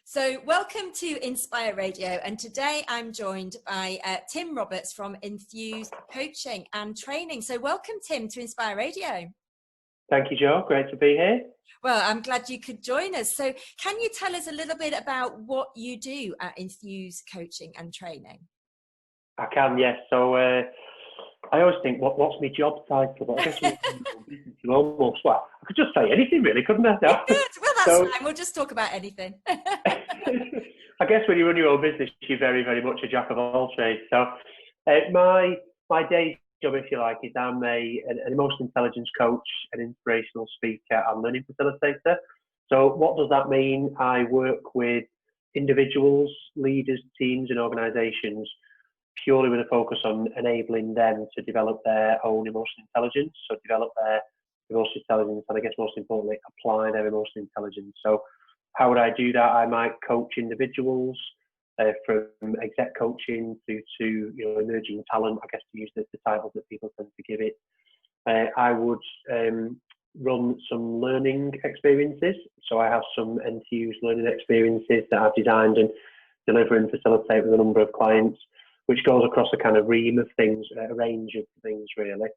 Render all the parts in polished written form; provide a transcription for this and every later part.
So welcome to Inspire Radio, and today I'm joined by Tim Roberts from Enthuse Coaching and Training. So welcome, Tim, to Inspire Radio. Thank you, Jo. Great to be here. Well, I'm glad you could join us. So can you tell us a little bit about what you do at Enthuse Coaching and Training? I can, yes. So I always think, what's my job title? But I guess you almost, well, I could just say anything really, couldn't I? No? Good. Well, that's fine. We'll just talk about anything. I guess when you run your own business, you're very, very much a jack of all trades. So my day job, if you like, is I'm an emotional intelligence coach, an inspirational speaker, and learning facilitator. So what does that mean? I work with individuals, leaders, teams, and organisations purely with a focus on enabling them to develop their own emotional intelligence, so develop their emotional intelligence, and I guess most importantly, apply their emotional intelligence. So how would I do that? I might coach individuals from exec coaching through to emerging talent, I guess, to use the titles that people tend to give it. I would run some learning experiences. So I have some Enthuse learning experiences that I've designed and deliver and facilitate with a number of clients, which goes across a kind of ream of things, a range of things really.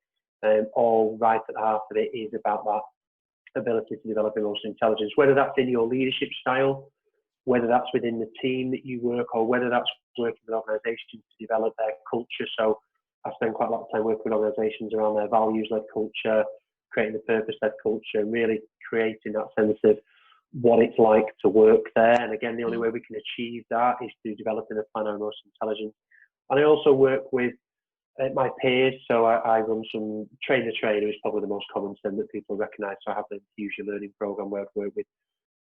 All right at the heart of it is about that ability to develop emotional intelligence, whether that's in your leadership style, whether that's within the team that you work, or whether that's working with organisations to develop their culture. So I spend quite a lot of time working with organisations around their values-led culture, creating a purpose-led culture, and really creating that sense of what it's like to work there. And again, the only way we can achieve that is through developing a plan of emotional intelligence. And I also work with my peers. So I run some Train the Trainer is probably the most common term that people recognise. So I have the Enthuse Learning Programme where I work with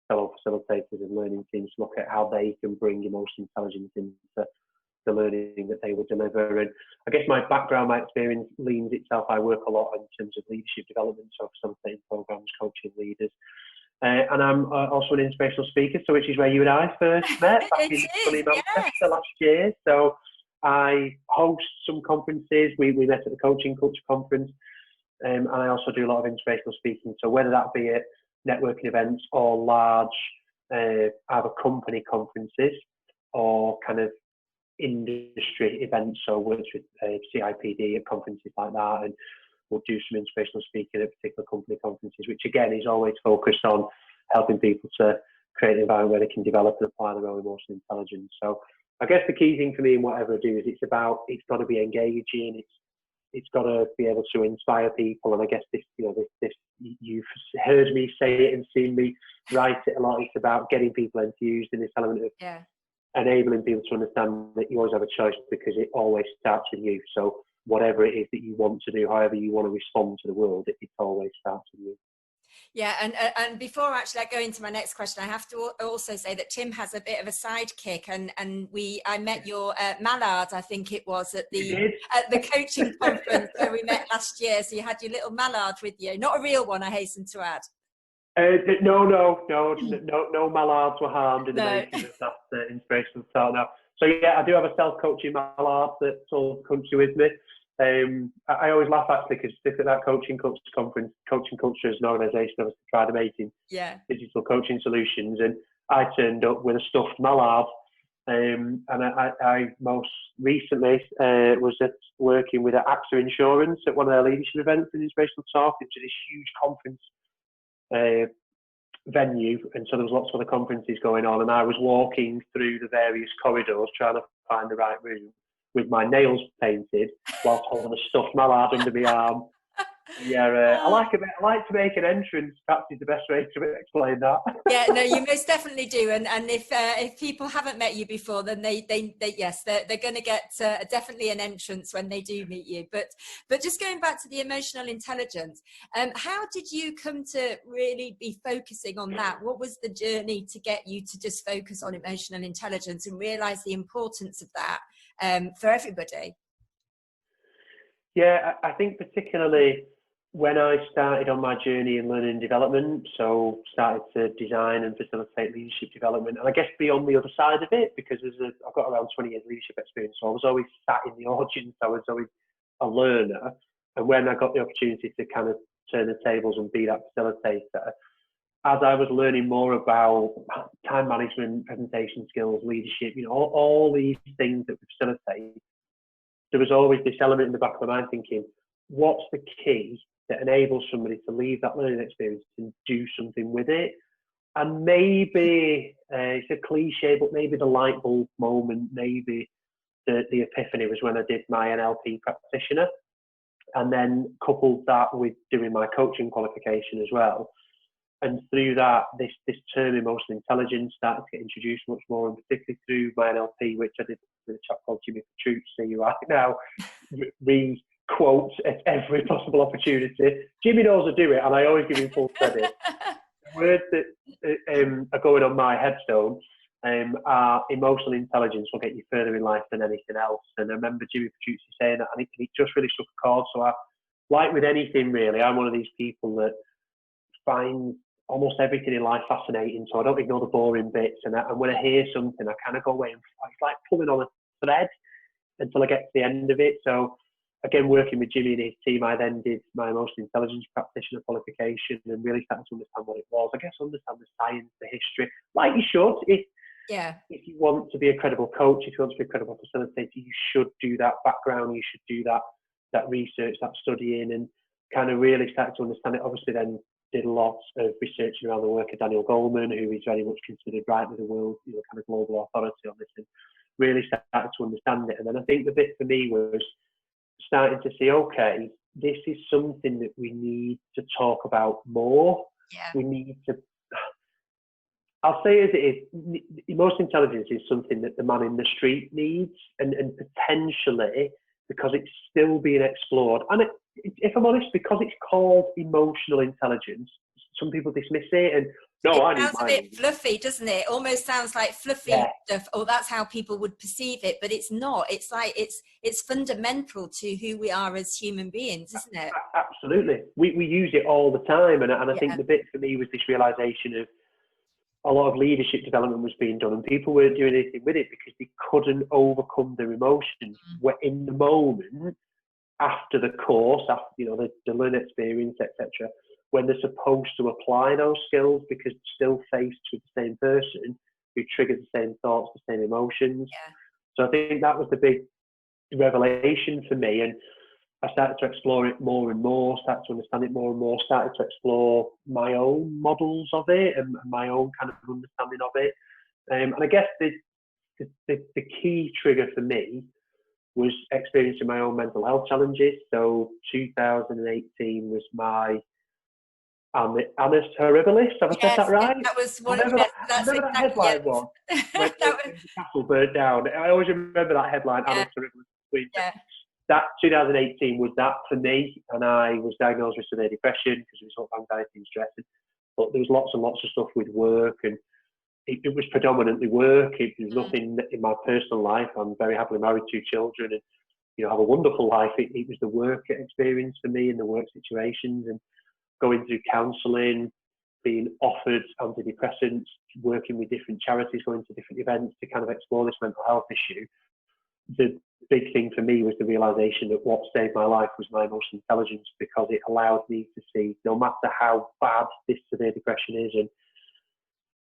fellow facilitators and learning teams to look at how they can bring emotional intelligence into the learning that they would deliver. And I guess my background, my experience leans itself. I work a lot in terms of leadership development, so facilitating programs, coaching leaders. And I'm also an inspirational speaker, so which is where you and I first met back in sunny Manchester last year. So I host some conferences. We met at the Coaching Culture Conference, and I also do a lot of inspirational speaking. So whether that be at networking events or large either company conferences or kind of industry events, so works with CIPD at conferences like that, and we'll do some inspirational speaking at particular company conferences, which again is always focused on helping people to create an environment where they can develop and apply their own emotional intelligence. So I guess the key thing for me in whatever I do is it's got to be engaging, it's got to be able to inspire people. And I guess this you've heard me say it and seen me write it a lot. It's about getting people enthused in this element of enabling people to understand that you always have a choice, because it always starts with you. So whatever it is that you want to do, however you want to respond to the world, it always starts with you. Yeah, and before actually I go into my next question, I have to also say that Tim has a bit of a sidekick, and I met your mallard, I think it was, at the coaching conference where we met last year. So you had your little mallard with you, not a real one, I hasten to add. No mallards were harmed in the making of that inspirational start now. So yeah, I do have a self-coaching mallard that's all the country with me. I always laugh actually, because at that Coaching Culture Conference, Coaching Culture as an organisation obviously tried amazing digital coaching solutions, and I turned up with a stuffed mallard. And I most recently was working with AXA Insurance at one of their leadership events, an inspirational talk, into this huge conference venue, and so there was lots of other conferences going on, and I was walking through the various corridors trying to find the right room with my nails painted whilst holding a stuffed mallard under my arm. Yeah, I like to make an entrance. Perhaps is the best way to explain that. Yeah, no, you most definitely do. And if people haven't met you before, then they're going to get definitely an entrance when they do meet you. But just going back to the emotional intelligence, how did you come to really be focusing on that? What was the journey to get you to just focus on emotional intelligence and realise the importance of that for everybody? Yeah, I think particularly when I started on my journey in learning and development, so started to design and facilitate leadership development, and I guess be on the other side of it, because I've got around 20 years leadership experience, so I was always sat in the audience, I was always a learner, and when I got the opportunity to kind of turn the tables and be that facilitator, as I was learning more about time management, presentation skills, leadership, all these things that facilitate, there was always this element in the back of my mind thinking, what's the key that enables somebody to leave that learning experience and do something with it? And maybe, it's a cliche, but maybe the light bulb moment, maybe the epiphany was when I did my NLP practitioner, and then coupled that with doing my coaching qualification as well. And through that, this term emotional intelligence started to get introduced much more, and particularly through my NLP, which I did with a chap called Jimmy Petrucci, who I now re-quote at every possible opportunity. Jimmy knows I do it, and I always give him full credit. The words that are going on my headstone are emotional intelligence will get you further in life than anything else. And I remember Jimmy Petrucci saying that, and it just really struck a chord. So like with anything really, I'm one of these people that finds almost everything in life fascinating, so I don't ignore the boring bits. And when I hear something, I kind of go away, and it's like pulling on a thread until I get to the end of it. So again, working with Jimmy and his team, I then did my emotional intelligence practitioner qualification and really started to understand what it was. I guess understand the science, the history, like you should. If you want to be a credible coach, if you want to be a credible facilitator, you should do that background, you should do that research, that studying, and kind of really started to understand it. Obviously then did lots of researching around the work of Daniel Goleman, who is very much considered right with the world, kind of global authority on this, and really started to understand it. And then I think the bit for me was starting to see, okay, this is something that we need to talk about more. We need to, I'll say as it is, emotional intelligence is something that the man in the street needs, and potentially, because it's still being explored, and if I'm honest, because it's called emotional intelligence, some people dismiss it, and it sounds a bit fluffy, doesn't it? Almost sounds like fluffy stuff. Oh, that's how people would perceive it, but it's not. It's like it's fundamental to who we are as human beings, isn't it? Absolutely. We use it all the time, and I think the bit for me was this realization of a lot of leadership development was being done, and people weren't doing anything with it because they couldn't overcome their emotions. Where in the moment, after the course, after the learning experience, etc., when they're supposed to apply those skills, because they're still faced with the same person who triggers the same thoughts, the same emotions. So I think that was the big revelation for me, and I started to explore it more and more, started to understand it more and more, started to explore my own models of it and my own kind of understanding of it. And I guess the key trigger for me was experiencing my own mental health challenges. So 2018 was my annus horribilis. Have I said that right? That was one. That's exactly that headline was. When the castle burnt down. I always remember that headline, annus horribilis. That 2018 was that for me, and I was diagnosed with severe depression because it was anxiety and stress. But there was lots and lots of stuff with work, and it was predominantly work. It was nothing in my personal life. I'm very happily married, 2 children, and have a wonderful life. It was the work experience for me and the work situations, and going through counselling, being offered antidepressants, working with different charities, going to different events to kind of explore this mental health issue. The big thing for me was the realization that what saved my life was my emotional intelligence, because it allowed me to see, no matter how bad this severe depression is and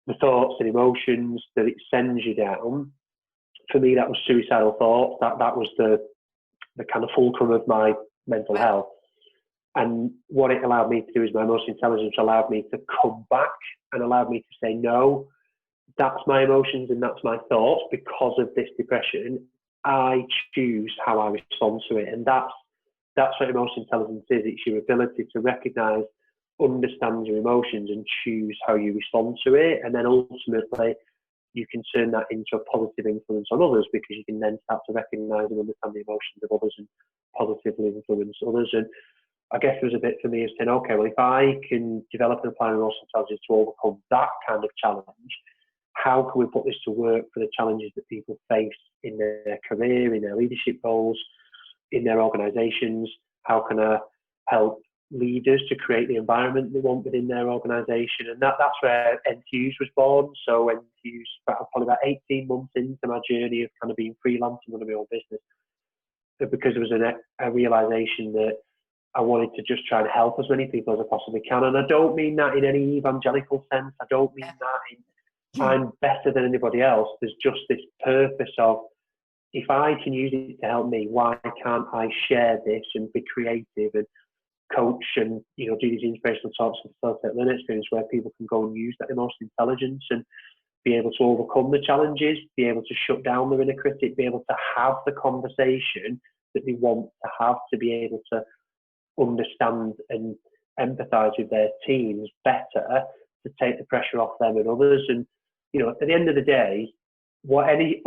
the thoughts and emotions that it sends you down. For me, that was suicidal thoughts. That was the kind of fulcrum of my mental health. And what it allowed me to do is my emotional intelligence allowed me to come back and allowed me to say, no, that's my emotions and that's my thoughts because of this depression. I choose how I respond to it. And that's what emotional intelligence is. It's your ability to recognize, understand your emotions and choose how you respond to it. And then ultimately, you can turn that into a positive influence on others, because you can then start to recognize and understand the emotions of others and positively influence others. And I guess there was a bit for me of saying, okay, well, if I can develop and apply emotional intelligence to overcome that kind of challenge, how can we put this to work for the challenges that people face in their career, in their leadership roles, in their organizations? How can I help leaders to create the environment they want within their organization? And that's where Enthuse was born. So Enthuse, probably about 18 months into my journey of kind of being freelance and running my own business, because there was a realization that I wanted to just try and help as many people as I possibly can. And I don't mean that in any evangelical sense. I don't mean that in I'm better than anybody else. There's just this purpose of, if I can use it to help me, why can't I share this and be creative and coach and, you know, do these inspirational talks and facilitate learning experience where people can go and use that emotional intelligence and be able to overcome the challenges, be able to shut down their inner critic, be able to have the conversation that they want to have, to be able to understand and empathise with their teams better, to take the pressure off them and others. And, you know, at the end of the day, what any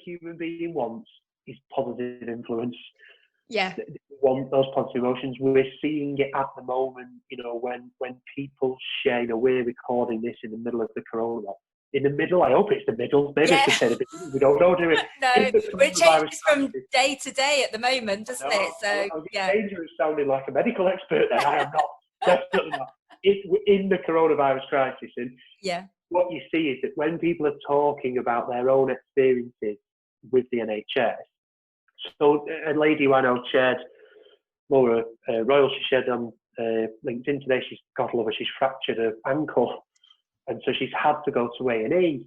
human being wants is positive influence. Yeah. They want those positive emotions. We're seeing it at the moment, you know, when people share, you know, we're recording this in the middle of the corona. In the middle, I hope it's the middle. Maybe it's the beginning. We don't know, do we? No, it changes from day to day at the moment, doesn't it? So, yeah. Dangerous sounding like a medical expert there. I am not. Definitely not. In the coronavirus crisis, and what you see is that when people are talking about their own experiences with the NHS, so a lady who I know shared, Laura Royal, she shared on LinkedIn today, she's, God love her, she's fractured her ankle, and so she's had to go to A&E.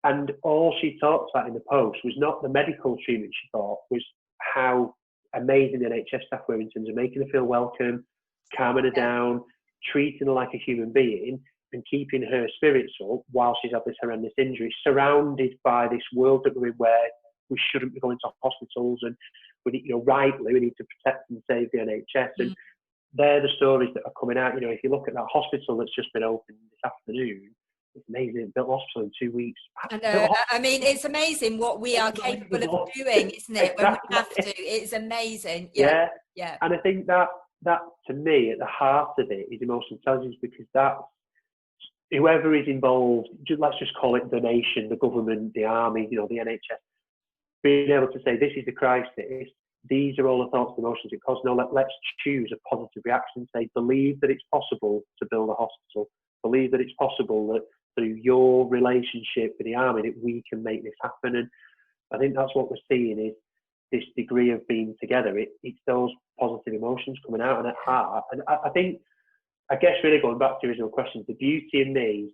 And all she talked about in the post was not the medical treatment she thought, was how amazing the NHS staff were in terms of making her feel welcome, calming her down, treating her like a human being, and keeping her spirits up while she's had this horrendous injury, surrounded by this world that we're in where we shouldn't be going to hospitals, and we need, you know, rightly, we need to protect and save the NHS. And they're the stories that are coming out. You know, if you look at that hospital that's just been opened this afternoon, it's amazing. It built hospital in 2 weeks. I mean, it's amazing what we are capable of doing, isn't it? Exactly. When we have to. It's amazing. Yeah. And I think that to me, at the heart of it, is emotional intelligence, because that's whoever is involved, let's just call it the nation, the government, the army, you know, the NHS, being able to say, this is the crisis, these are all the thoughts and emotions it causes. No, let's choose a positive reaction. Say, believe that it's possible to build a hospital. Believe that it's possible that through your relationship with the army that we can make this happen. And I think that's what we're seeing, is this degree of being together. It's those positive emotions coming out and at heart. And I guess really going back to your original questions, the beauty in me,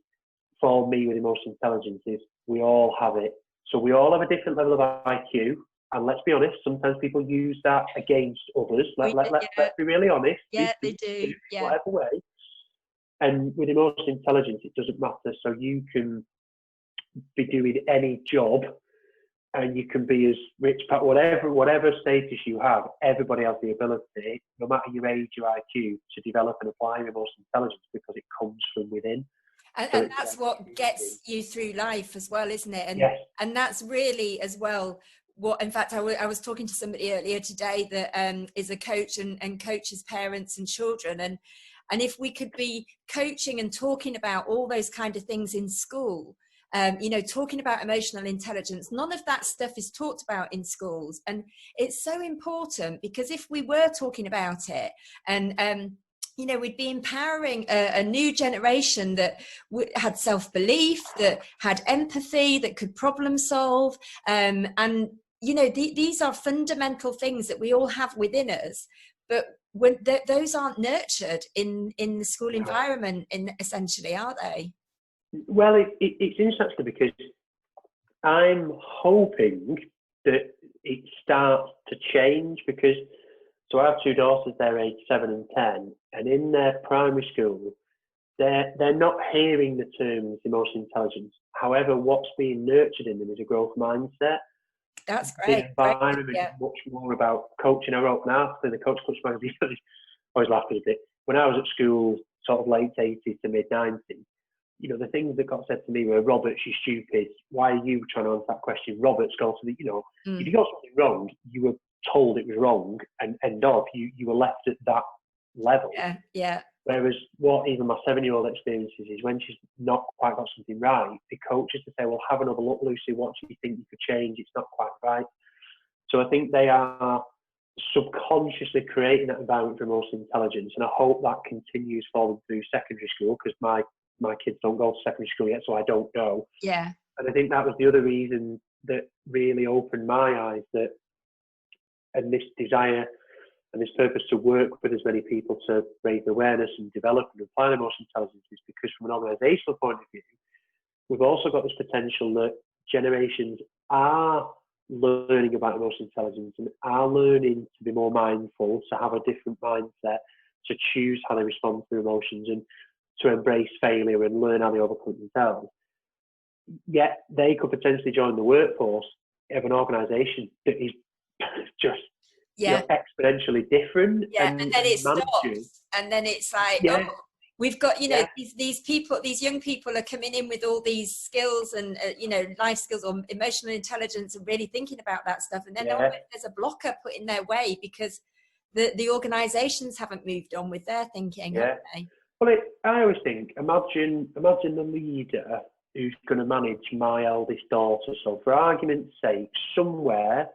for me with emotional intelligence, is we all have it. So we all have a different level of IQ. And let's be honest, sometimes people use that against others. Let's be really honest. Yeah, they do. Yeah. Whatever way. And with emotional intelligence, it doesn't matter. So you can be doing any job, and you can be as rich, whatever status you have. Everybody has the ability, no matter your age, your IQ, to develop and apply emotional intelligence, because it comes from within. And that's what gets you through life as well, isn't it? And that's really as well what, in fact, I was talking to somebody earlier today that is a coach and coaches parents and children. And if we could be coaching and talking about all those kind of things in school, you know, talking about emotional intelligence, none of that stuff is talked about in schools. And it's so important, because if we were talking about it, and you know, we'd be empowering a new generation that had self-belief, that had empathy, that could problem solve. And, you know, these are fundamental things that we all have within us. But when those aren't nurtured in the school environment, essentially, are they? Well, it's interesting, because I'm hoping that it starts to change, because so I have two daughters, they're aged 7 and 10, and in their primary school, they're not hearing the terms emotional intelligence. However, what's being nurtured in them is a growth mindset. That's great. The environment is much more about coaching. I wrote an article in the Coach magazine. I always laugh a bit. When I was at school, sort of late 80s to mid 90s, you know, the things that got said to me were, Robert, you're stupid. Why are you trying to answer that question? Robert's got to the, you know, if you got something wrong, you were told it was wrong, and end of, you were left at that level. Yeah. Whereas what even my 7-year-old experiences is, when she's not quite got something right, the coach is to say, well, have another look, Lucy, what do you think you could change? It's not quite right. So I think they are subconsciously creating that environment for emotional intelligence, and I hope that continues forward through secondary school, because my kids don't go to secondary school yet, so I don't know. Yeah. And I think that was the other reason that really opened my eyes, and this desire and his purpose to work with as many people to raise awareness and develop and apply emotional intelligence is because from an organisational point of view, we've also got this potential that generations are learning about emotional intelligence and are learning to be more mindful, to have a different mindset, to choose how they respond to their emotions and to embrace failure and learn how they overcome themselves. Yet they could potentially join the workforce of an organisation that is just exponentially different. And then it stops, and then it's like, we've got, these people, these young people are coming in with all these skills and, life skills or emotional intelligence and really thinking about that stuff. And then there's a blocker put in their way because the organisations haven't moved on with their thinking, have they? Well, I always think, imagine the leader who's going to manage my eldest daughter. So for argument's sake, somewhere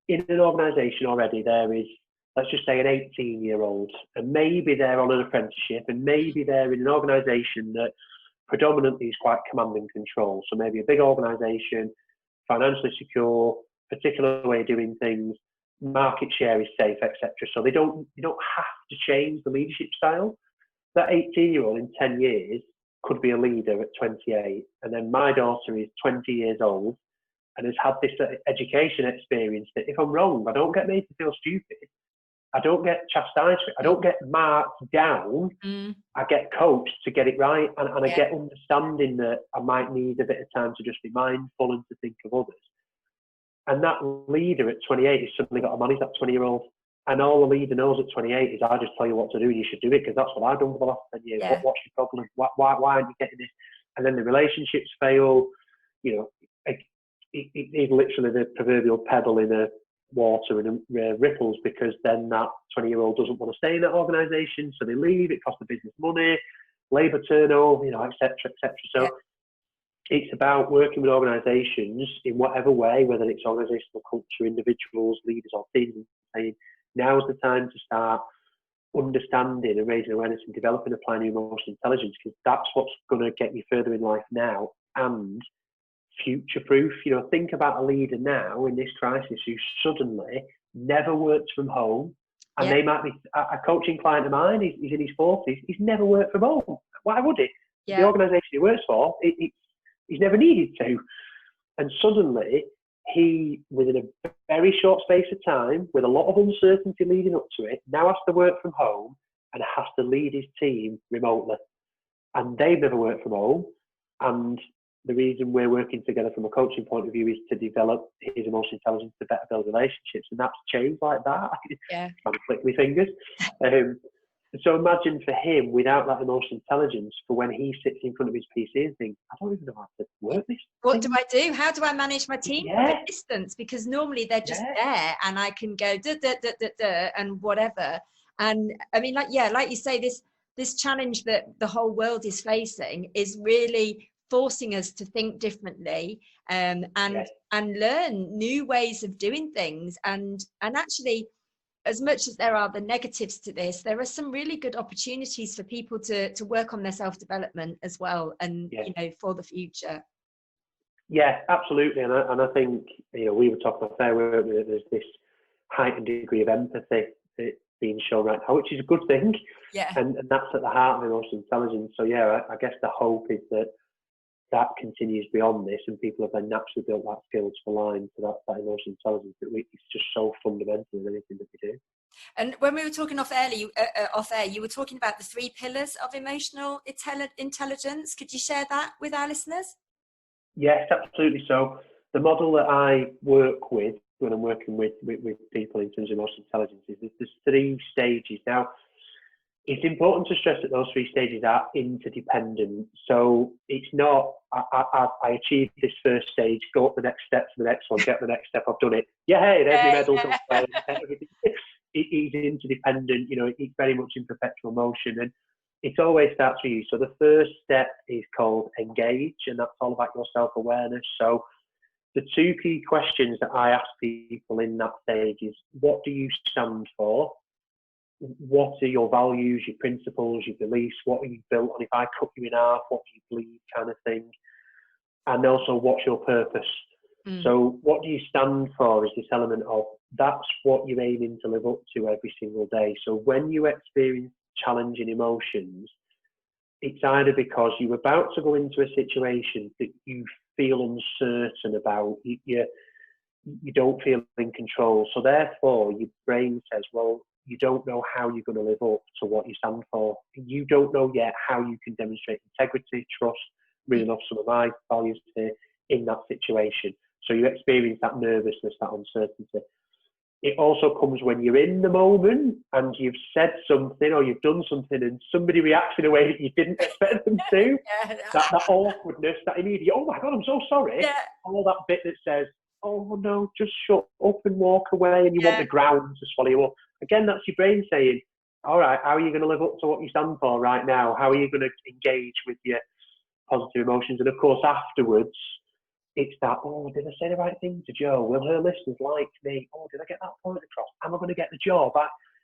in an organisation already there is, let's just say, an 18-year-old, and maybe they're on an apprenticeship, and maybe they're in an organisation that predominantly is quite command and control. So maybe a big organisation, financially secure, particular way of doing things, market share is safe, etc. So you don't have to change the leadership style. That 18-year-old in 10 years could be a leader at 28, and then my daughter is 20 years old and has had this education experience that if I'm wrong, I don't get made to feel stupid. I don't get chastised. I don't get marked down. I get coached to get it right, and I get understanding that I might need a bit of time to just be mindful and to think of others. And that leader at 28 has suddenly got to manage that 20-year-old. And all the leader knows at 28 is, I just tell you what to do and you should do it because that's what I've done for the last 10 years. What's your problem? Why aren't you getting this? And then the relationships fail. It is literally the proverbial pebble in a water and ripples, because then that 20-year-old doesn't want to stay in that organisation, so they leave. It costs the business money, labour turnover, etc., etc. So it's about working with organisations in whatever way, whether it's organisational culture, individuals, leaders, or teams, and saying, now's the time to start understanding and raising awareness and developing, applying emotional intelligence, because that's what's going to get you further in life now and future-proof. Think about a leader now in this crisis who suddenly never works from home, and they might be a coaching client of mine. He's in his 40s. He's never worked from home. Why would he? The organisation he works for, he's never needed to, and suddenly he, within a very short space of time, with a lot of uncertainty leading up to it, now has to work from home and has to lead his team remotely. And they've never worked from home. And the reason we're working together from a coaching point of view is to develop his emotional intelligence to better build relationships. And that's changed like that. I can try to click my fingers. So imagine for him, without that emotional intelligence, for when he sits in front of his PC and thinks, I don't even know how to work this. What do I do? How do I manage my team from a distance? Because normally they're just there and I can go and whatever. And I mean, like you say, this challenge that the whole world is facing is really forcing us to think differently and learn new ways of doing things. And actually, as much as there are the negatives to this, there are some really good opportunities for people to work on their self-development as well, and for the future. Yeah, absolutely. And I think we were talking about there, there's this heightened degree of empathy being shown right now, which is a good thing. And that's at the heart of emotional intelligence. So I guess the hope is that continues beyond this, and people have then naturally built that skill to align to that emotional intelligence. It's just so fundamental in anything that we do. And when we were talking off air, you were talking about the 3 pillars of emotional intelligence. Could you share that with our listeners? Yes, absolutely. So the model that I work with when I'm working with people in terms of emotional intelligence is there's 3 stages. Now, it's important to stress that those 3 stages are interdependent. So it's not, I achieved this first stage, go up the next step to the next one, get the next step, I've done it. There's my medal. It is interdependent, it's very much in perpetual motion, and it always starts with you. So the first step is called engage, and that's all about your self-awareness. So the 2 key questions that I ask people in that stage is, what do you stand for? What are your values, your principles, your beliefs? What are you built on? If I cut you in half, what do you believe, kind of thing? And also, what's your purpose? So what do you stand for is this element of that's what you're aiming to live up to every single day. So when you experience challenging emotions, it's either because you're about to go into a situation that you feel uncertain about, you don't feel in control. So therefore, your brain says, well, you don't know how you're going to live up to what you stand for. You don't know yet how you can demonstrate integrity, trust, reading off some of my values here in that situation. So you experience that nervousness, that uncertainty. It also comes when you're in the moment and you've said something or you've done something and somebody reacts in a way that you didn't expect them to. That awkwardness, that immediate, oh my God, I'm so sorry. Yeah. All that bit that says, oh no, just shut up and walk away, and you want the ground to swallow you up. Again, that's your brain saying, all right, how are you going to live up to what you stand for right now? How are you going to engage with your positive emotions? And of course, afterwards, it's that, oh, did I say the right thing to Jo? Will her listeners like me? Oh, did I get that point across? Am I going to get the job?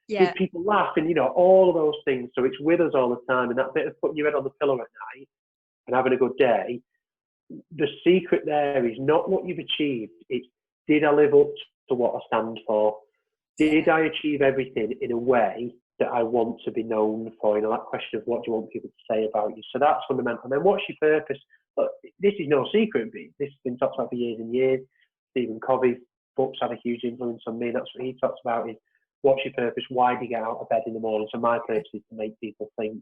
Did people laugh? And, all of those things. So it's with us all the time. And that bit of putting your head on the pillow at night and having a good day, the secret there is not what you've achieved. It's, did I live up to what I stand for? Did I achieve everything in a way that I want to be known for? That question of what do you want people to say about you? So that's fundamental. And then what's your purpose? Look, this is no secret. This has been talked about for years and years. Stephen Covey's books had a huge influence on me. That's what he talks about, is what's your purpose? Why do you get out of bed in the morning? So my purpose is to make people think,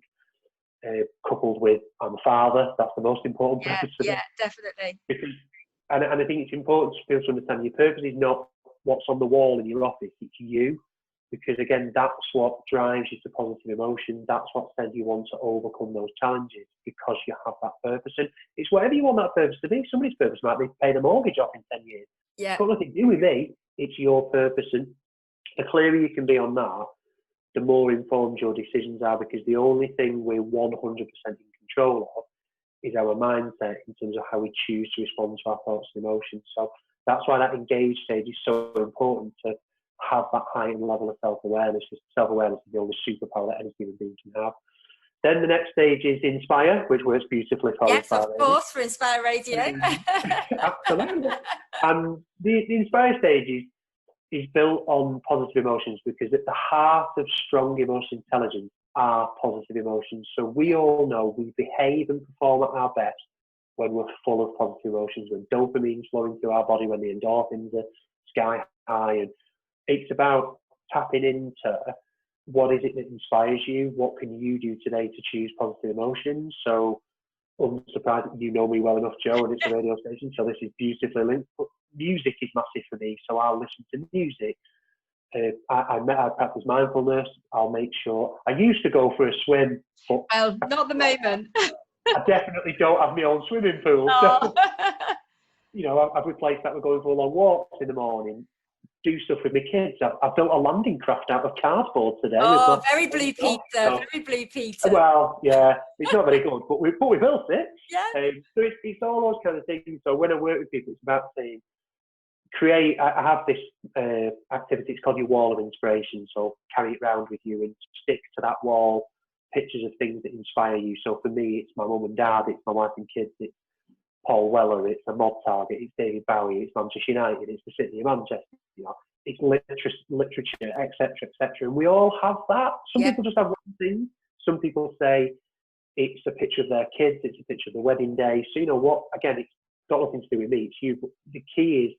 coupled with I'm a father. That's the most important purpose for me. Yeah, definitely. Because, and I think it's important for people to understand your purpose is not what's on the wall in your office, it's you. Because again, that's what drives you to positive emotions. That's what says you want to overcome those challenges, because you have that purpose. And it's whatever you want that purpose to be. Somebody's purpose might be to pay the mortgage off in 10 years. Yeah. It's got nothing to do with me. It's your purpose. And the clearer you can be on that, the more informed your decisions are, because the only thing we're 100% in control of is our mindset in terms of how we choose to respond to our thoughts and emotions. So that's why that engage stage is so important, to have that heightened level of self-awareness. Self-awareness is the only superpower that any human being can have. Then the next stage is Inspire, which works beautifully for Inspire Radio. Yes, of course, for Inspire Radio. Absolutely. And the Inspire stage is built on positive emotions, because at the heart of strong emotional intelligence are positive emotions. So we all know we behave and perform at our best when we're full of positive emotions, when dopamine's flowing through our body, when the endorphins are sky high. And it's about tapping into what is it that inspires you? What can you do today to choose positive emotions? So I'm surprised that you know me well enough, Jo, and it's a radio station, so this is beautifully linked. But music is massive for me, so I'll listen to music. I practice mindfulness. I'll make sure. I used to go for a swim, but well, not at the moment. I definitely don't have my own swimming pool. Oh. So, I've replaced that with going for long walks in the morning, do stuff with my kids. I've built a landing craft out of cardboard today. Oh, very Blue Peter, very Blue Peter. Well, yeah, it's not very good, but we built it. Yeah. So it's all those kind of things. So when I work with people, it's about saying, I have this activity, it's called your wall of inspiration. So carry it around with you and stick to that wall pictures of things that inspire you. So for me, it's my mum and dad, it's my wife and kids, it's Paul Weller, it's a mod target, it's David Bowie, it's Manchester United, it's the City of Manchester, it's literature, etc., etc. And we all have that. Some people just have one thing. Some people say it's a picture of their kids, it's a picture of the wedding day. So you know what? Again, it's got nothing to do with me, it's you. But the key is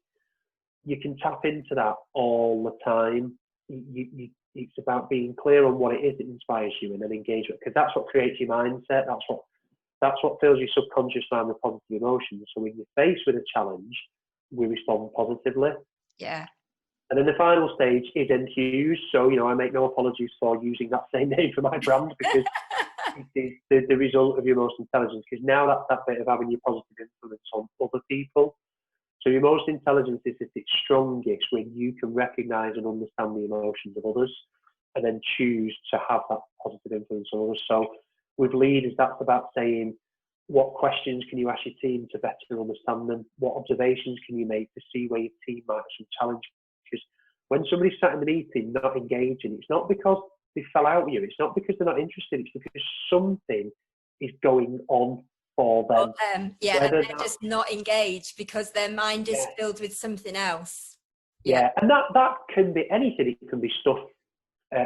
you can tap into that all the time. It's about being clear on what it is that inspires you, and then engage with it, because that's what creates your mindset. That's what fills your subconscious mind with positive emotions. So when you're faced with a challenge, we respond positively. Yeah. And then the final stage is Enthuse. So, I make no apologies for using that same name for my brand, because it's the result of your emotional intelligence. Because now that's that bit of having your positive influence on other people. So your emotional intelligence is at its strongest when you can recognise and understand the emotions of others, and then choose to have that positive influence on others. So with leaders, that's about saying, what questions can you ask your team to better understand them? What observations can you make to see where your team might have some challenge? Because when somebody's sat in the meeting not engaging, it's not because they fell out with you, it's not because they're not interested, it's because something is going on for them. Yeah, and they're just not engaged because their mind is filled with something else. Yeah, and that can be anything. It can be stuff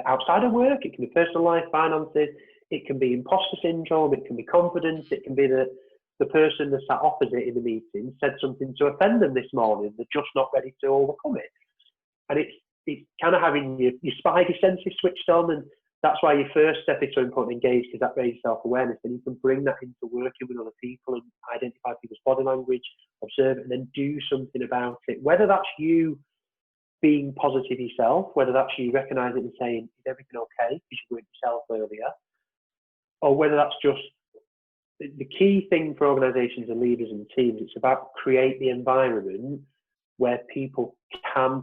outside of work. It can be personal life, finances. It can be imposter syndrome. It can be confidence. It can be the person that sat opposite in the meeting said something to offend them this morning. They're just not ready to overcome it. And it's kind of having your spidey senses switched on, and that's why your first step is so important, engage, because that raises self-awareness, and you can bring that into working with other people and identify people's body language, observe it, and then do something about it. Whether that's you being positive yourself, whether that's you recognizing it and saying, is everything okay, because you were it yourself earlier, or whether that's just the key thing for organizations and leaders and teams, it's about create the environment where people can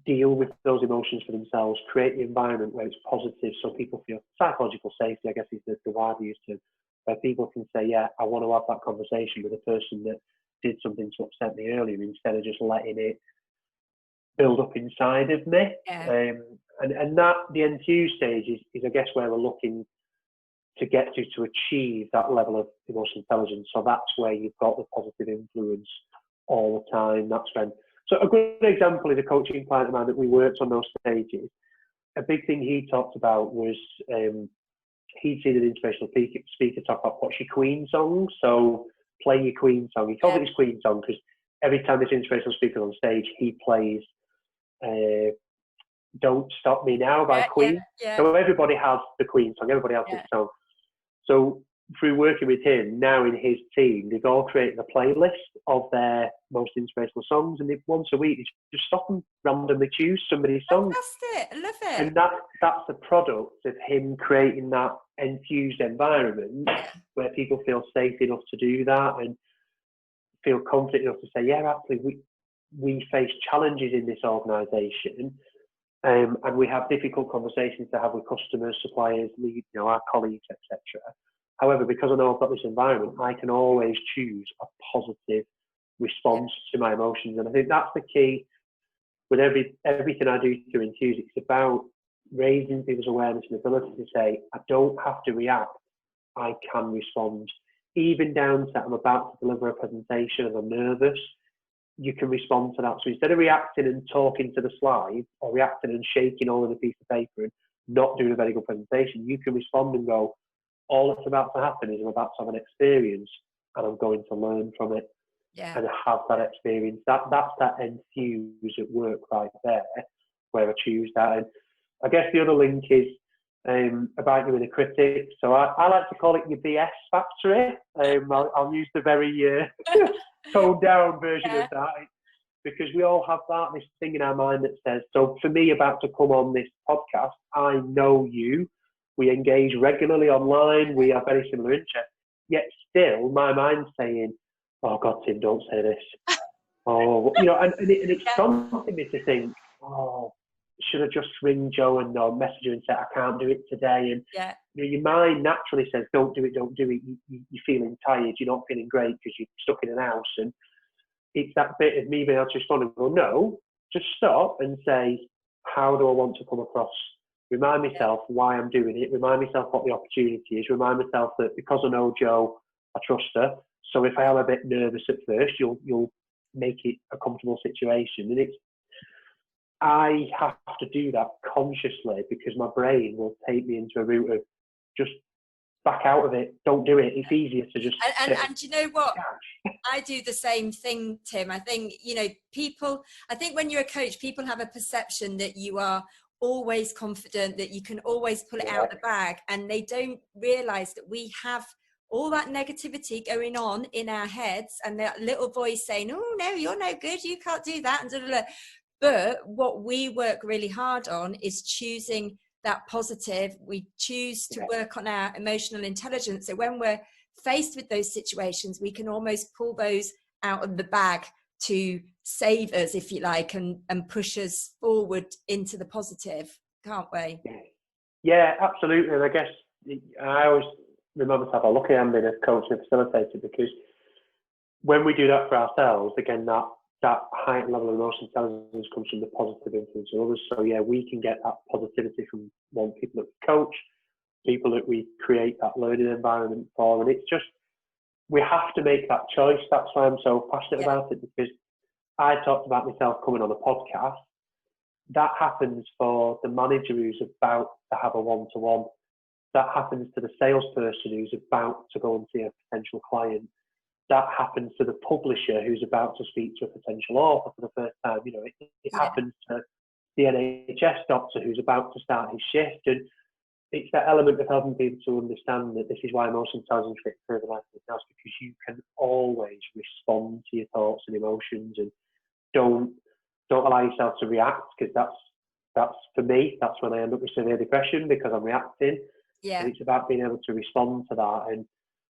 deal with those emotions for themselves, create the environment where it's positive so people feel psychological safety, I guess is the widely used term, where people can say, yeah, I want to have that conversation with a person that did something to upset me earlier, instead of just letting it build up inside of me. Yeah. And that the Enthuse stage is I guess where we're looking to get to achieve that level of emotional intelligence. So that's where you've got the positive influence all the time. That's when. So a good example is a coaching client of mine that we worked on those stages. A big thing he talked about was he'd seen an inspirational speaker talk about what's your Queen song. So play your Queen song. He called it his Queen song because every time this inspirational speaker on stage, he plays Don't Stop Me Now by Queen. So everybody has the Queen song, everybody has this song. So through working with him, now in his team, they've all created a playlist of their most inspirational songs, and once a week, they just stop and randomly choose somebody's song. Fantastic, I love it. And that's the product of him creating that enthused environment where people feel safe enough to do that and feel confident enough to say, yeah, actually, we face challenges in this organisation, and we have difficult conversations to have with customers, suppliers, our colleagues, etc. However, because I know I've got this environment, I can always choose a positive response to my emotions, and I think that's the key with everything I do through Enthuse. It's about raising people's awareness and ability to say, I don't have to react, I can respond. Even down to I'm about to deliver a presentation and I'm nervous, you can respond to that. So instead of reacting and talking to the slide, or reacting and shaking all of the piece of paper and not doing a very good presentation, you can respond and go, all that's about to happen is I'm about to have an experience and I'm going to learn from it and have that experience. That's that enthuse at work right there, where I choose that. And I guess the other link is about you and a critic. So I like to call it your BS factory. I'll use the very toned down version of that, because we all have this thing in our mind that says, so for me about to come on this podcast, I know you, we engage regularly online, we have very similar interests, yet still my mind's saying, oh God, Tim, don't say this. Oh, and it's prompting me to think, oh, should I just ring Joe and message her and say, I can't do it today? And your mind naturally says, don't do it. You're feeling tired, you're not feeling great because you're stuck in an house. And it's that bit of me being able to respond and go, no, just stop and say, how do I want to come across? Remind myself why I'm doing it. Remind myself what the opportunity is. Remind myself that because I know Joe, I trust her. So if I am a bit nervous at first, you'll make it a comfortable situation. And I have to do that consciously, because my brain will take me into a route of just back out of it. Don't do it. It's easier to just. And you know what? I do the same thing, Tim. I think, I think when you're a coach, people have a perception that you are always confident, that you can always pull it out of the bag, and they don't realize that we have all that negativity going on in our heads, and that little voice saying, oh no, you're no good, you can't do that, and blah, blah, blah. But what we work really hard on is choosing that positive. We choose to work on our emotional intelligence, so when we're faced with those situations, we can almost pull those out of the bag to save us, if you like, and push us forward into the positive, can't we? Yeah, absolutely. And I guess I always remember how lucky I am being a coach and a facilitator, because when we do that for ourselves, again, that heightened level of emotional intelligence comes from the positive influence of others. So yeah, we can get that positivity from people that we coach, people that we create that learning environment for, and it's just, we have to make that choice. That's why I'm so passionate about it, because I talked about myself coming on a podcast, that happens for the manager who's about to have a one-to-one. That happens to the salesperson who's about to go and see a potential client. That happens to the publisher who's about to speak to a potential author for the first time. You know, it happens to the NHS doctor who's about to start his shift. And it's that element of helping people to understand that this is why emotional intelligence fits further life now, because you can always respond to your thoughts and emotions, and don't allow yourself to react, because that's for me, that's when I end up with severe depression, because I'm reacting. Yeah. And it's about being able to respond to that and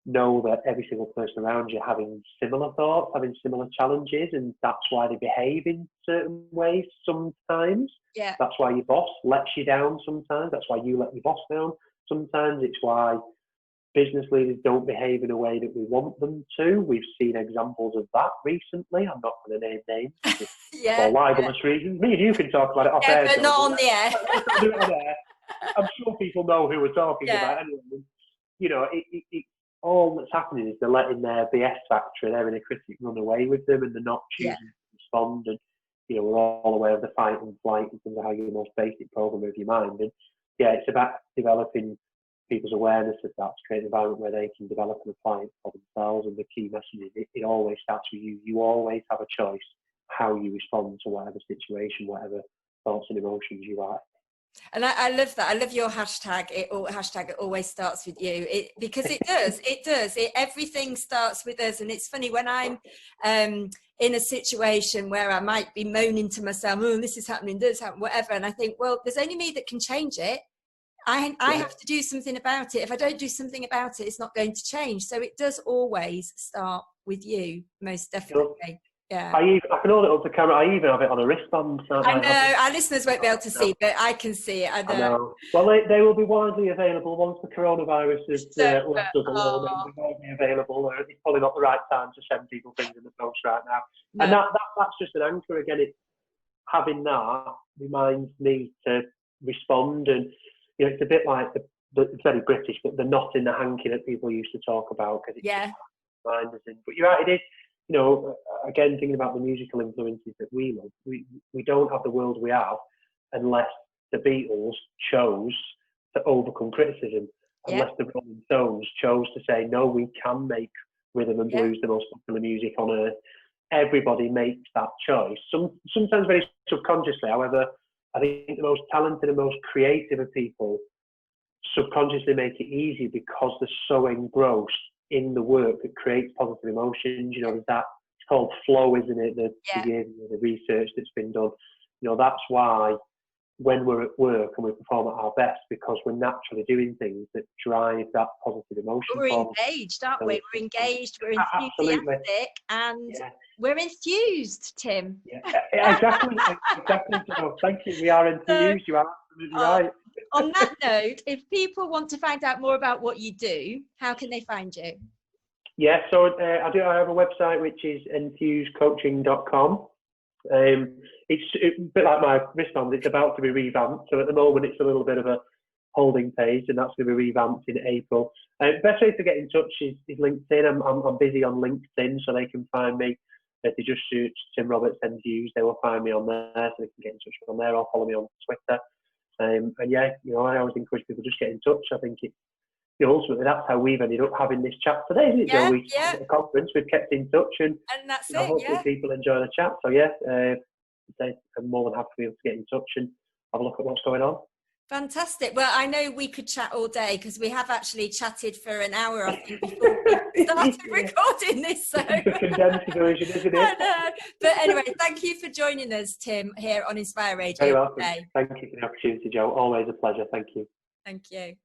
know that every single person around you having similar thoughts, having similar challenges, and that's why they behave in certain ways sometimes. Yeah. That's why your boss lets you down sometimes. That's why you let your boss down sometimes. It's why business leaders don't behave in a way that we want them to. We've seen examples of that recently. I'm not going to name names for libelous reasons. Me and you can talk about it off air. But not on the air. Do it on air. I'm sure people know who we're talking about anyway. You know, all that's happening is they're letting their BS factor, their inner critic, run away with them, and they're not choosing to respond. And you know, we're all aware of the fight and flight in terms of how your most basic program of your mind. And yeah, it's about developing people's awareness of that, to create an environment where they can develop and apply it for themselves. And the key message is it always starts with you. You always have a choice how you respond to whatever situation, whatever thoughts and emotions you are. And I love that. I love your hashtag. It always starts with you. Because it does. Everything starts with us. And it's funny when I'm in a situation where I might be moaning to myself, oh, this is happening, this happen, whatever. And I think, well, there's only me that can change it. I have to do something about it. If I don't do something about it, it's not going to change. So it does always start with you, most definitely. Yeah. I can hold it up to camera. I even have it on a wristband. I know our listeners won't be able to see, but I can see it. I know. Well, they will be widely available once the coronavirus is left us alone. They won't be available. It's probably not the right time to send people things in the post right now. No. And that's just an anchor again. Having that reminds me to respond, and you know, it's a bit like it's very British, but the knot in the hanky that people used to talk about, because it's reminders. But you're right, it is. You know, again, thinking about the musical influences that we love, we don't have the world we have unless the Beatles chose to overcome criticism, unless the Rolling Stones chose to say, no, we can make rhythm and blues the most popular music on earth. Everybody makes that choice, sometimes very subconsciously. However, I think the most talented and most creative of people subconsciously make it easy because they're so engrossed in the work that creates positive emotions. You know, there's that, it's called flow, isn't it? The research that's been done. You know, that's why when we're at work and we perform at our best, because we're naturally doing things that drive that positive emotion. We're engaged, aren't we? We're engaged, we're enthusiastic, and we're enthused, Tim. Yeah, exactly. So, thank you. We are enthused. You are absolutely right. On that note, if people want to find out more about what you do, how can they find you? Yeah, so I have a website which is enthusecoaching.com. It's a bit like my wristband, it's about to be revamped. So at the moment it's a little bit of a holding page, and that's going to be revamped in April. Best way to get in touch is LinkedIn. I'm busy on LinkedIn, so they can find me. If they just search Tim Roberts Enthuse, they will find me on there, so they can get in touch on there, or follow me on Twitter. And yeah, you know, I always encourage people to just get in touch. I think it's, you know, ultimately that's how we've ended up having this chat today, isn't it? Yeah, we at the conference, we've kept in touch, and that's hopefully people enjoy the chat. So yeah, I'm more than happy to be able to get in touch and have a look at what's going on. Fantastic. Well, I know we could chat all day, because we have actually chatted for an hour, I think, before we started recording this. So. It's a condensed version, isn't it? I know. But anyway, thank you for joining us, Tim, here on Inspire Radio. Very welcome. Thank you for the opportunity, Joe. Always a pleasure. Thank you. Thank you.